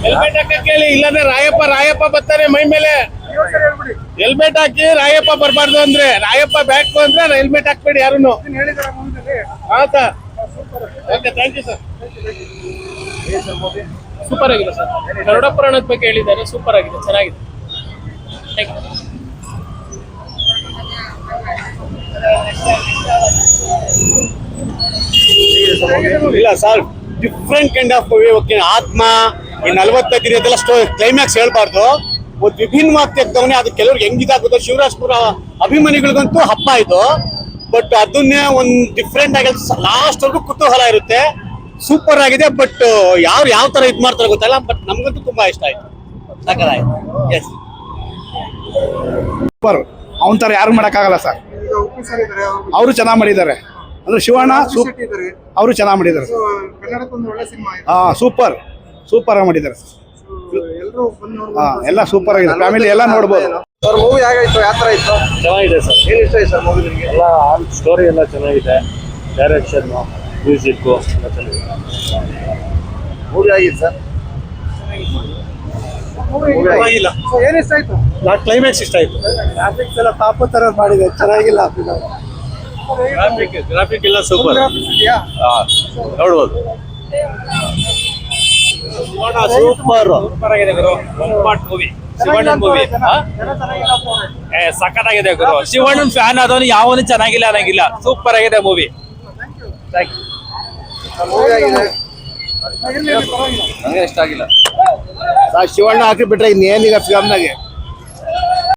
Helmet ಹಾಕಕ್ ಹೇಳಿ, ಇಲ್ಲಾಂದ್ರೆ ರಾಯಪ್ಪ ಬರ್ತಾರೆ ಮೈ ಮೇಲೆ. ಹೆಲ್ಮೆಟ್ ಹಾಕಿ ರಾಯಪ್ಪ ಬರ್ಬಾರ್ದು ಅಂದ್ರೆ, ರಾಯಪ್ಪ ಬ್ಯಾಕ್ ಅಂದ್ರೆ ಹೆಲ್ಮೆಟ್ ಹಾಕ್ಬೇಡಿ ಯಾರುನು. ಹಾ sir, okay, thank you sir. Super ಆಗಿದೆ ಸರ್. ಗರುಡ ಪುರಾಣದ ಬಗ್ಗೆ ಹೇಳಿದ್ದಾರೆ, ಸೂಪರ್ ಆಗಿದೆ, ಚೆನ್ನಾಗಿದೆ. Thank you. ಇಲ್ಲ sir, different kind of movie. Okay, ಆತ್ಮ ಈ 45 ದಿನದೆಲ್ಲ ಕ್ಲೈಮ್ಯಾಕ್ಸ್ ಹೇಳ್ಬಾರ್ದು, ಒಂದು ವಿಭಿನ್ನವಾಗಿ ತೆಗ್ದವನೇ. ಅದು ಕೆಲವ್ರಿಗೆ ಹೆಂಗಿದಾಗುತ್ತೋ, ಶಿವರಾಜ್ಪುರ ಅಭಿಮಾನಿಗಳಿಗಂತೂ ಹಬ್ಬ ಇದು. ಬಟ್ ಅದನ್ನೇ ಒಂದು ಡಿಫ್ರೆಂಟ್ ಆಗಿ ಲಾಸ್ಟ್ ವರ್ಗು ಕುತೂಹಲ ಇರುತ್ತೆ. ಸೂಪರ್ ಆಗಿದೆ. ಬಟ್ ಯಾವ ತರ ಇದು ಮಾಡ್ತಾರೆ ಗೊತ್ತಲ್ಲ, ಬಟ್ ನಮ್ಗಂತೂ ತುಂಬಾ ಇಷ್ಟ ಆಯ್ತು. ಸಾಕಾಯ್ತು. Yes, super. ಅವನ ತರ ಯಾರು ಮಾಡಕ್ಕಾಗಲ್ಲ ಸರ್. ಅವರು ಚೆನ್ನಾಗಿ ಮಾಡಿದ್ದಾರೆ. ಅಂದ್ರೆ ಶಿವಣ್ಣ ಅವರು ಚೆನ್ನಾಗಿ ಮಾಡಿದ್ದಾರೆ. ಹಾ, ಸೂಪರ್ ಆಗಿ ಮಾಡಿದ್ದಾರೆ. ಹಾ, ಎಲ್ಲ ಸೂಪರ್ ಆಗಿದೆ. ಫ್ಯಾಮಿಲಿ ಎಲ್ಲ ನೋಡ್ಬೋದು. ಸರ್, ಮೂವಿ ಹೇಗಾಯ್ತು? ಯಾವ ತರ ಇತ್ತು? ಚೆನ್ನಾಗಿದೆ ಸರ್. ಏನ್ ಇಷ್ಟ ಆಯ್ತು ಸರ್ ಮೂವಿ ನಿಮಗೆ? ಎಲ್ಲ ಸ್ಟೋರಿ ಎಲ್ಲ ಚೆನ್ನಾಗಿದೆ, ಡೈರೆಕ್ಷನ್, ಮ್ಯೂಸಿಕ್ ಎಲ್ಲ ಚೆನ್ನಾಗಿದೆ. ಮೂವಿ ಆಗಿತ್ತು ಸರ್. ಏನ್ ಇಷ್ಟ ಆಯ್ತು? ಕ್ಲೈಮ್ಯಾಕ್ಸ್ ಇಷ್ಟ ಆಯ್ತು. ಗ್ರಾಫಿಕ್ಸ್ ಎಲ್ಲ ಪಾಪು ತರ ಮಾಡಿದೆ, ಚೆನ್ನಾಗಿಲ್ಲ. ಗ್ರಾಫಿಕ್ ಎಲ್ಲ ಸೂಪರ್, ನೋಡ್ಬೋದು. ಸೂಪರ್ ಆಗಿದೆ ಗುರು. ಮೂವಿ, ಶಿವಣ್ಣನ್ ಮೂವಿ ಸಖತ್ತಾಗಿದೆ ಗುರು. ಶಿವಣ್ಣನ್ ಫ್ಯಾನ್ ಆದವನು ಯಾವನು ಚೆನ್ನಾಗಿಲ್ಲ ಅನ್ನಂಗಿಲ್ಲ. ಸೂಪರ್ ಆಗಿದೆ ಮೂವಿ. ಮೂವಿ ಆಗಿದೆ. ನಂಗೆ ಇಷ್ಟ ಆಗಿಲ್ಲ. ಶಿವಣ್ಣ ಹಾಕಿ ಬಿಟ್ರೆ ಇನ್ನೇನಿಲ್ಲ ಫಿಲಮ್ನಾಗೆ.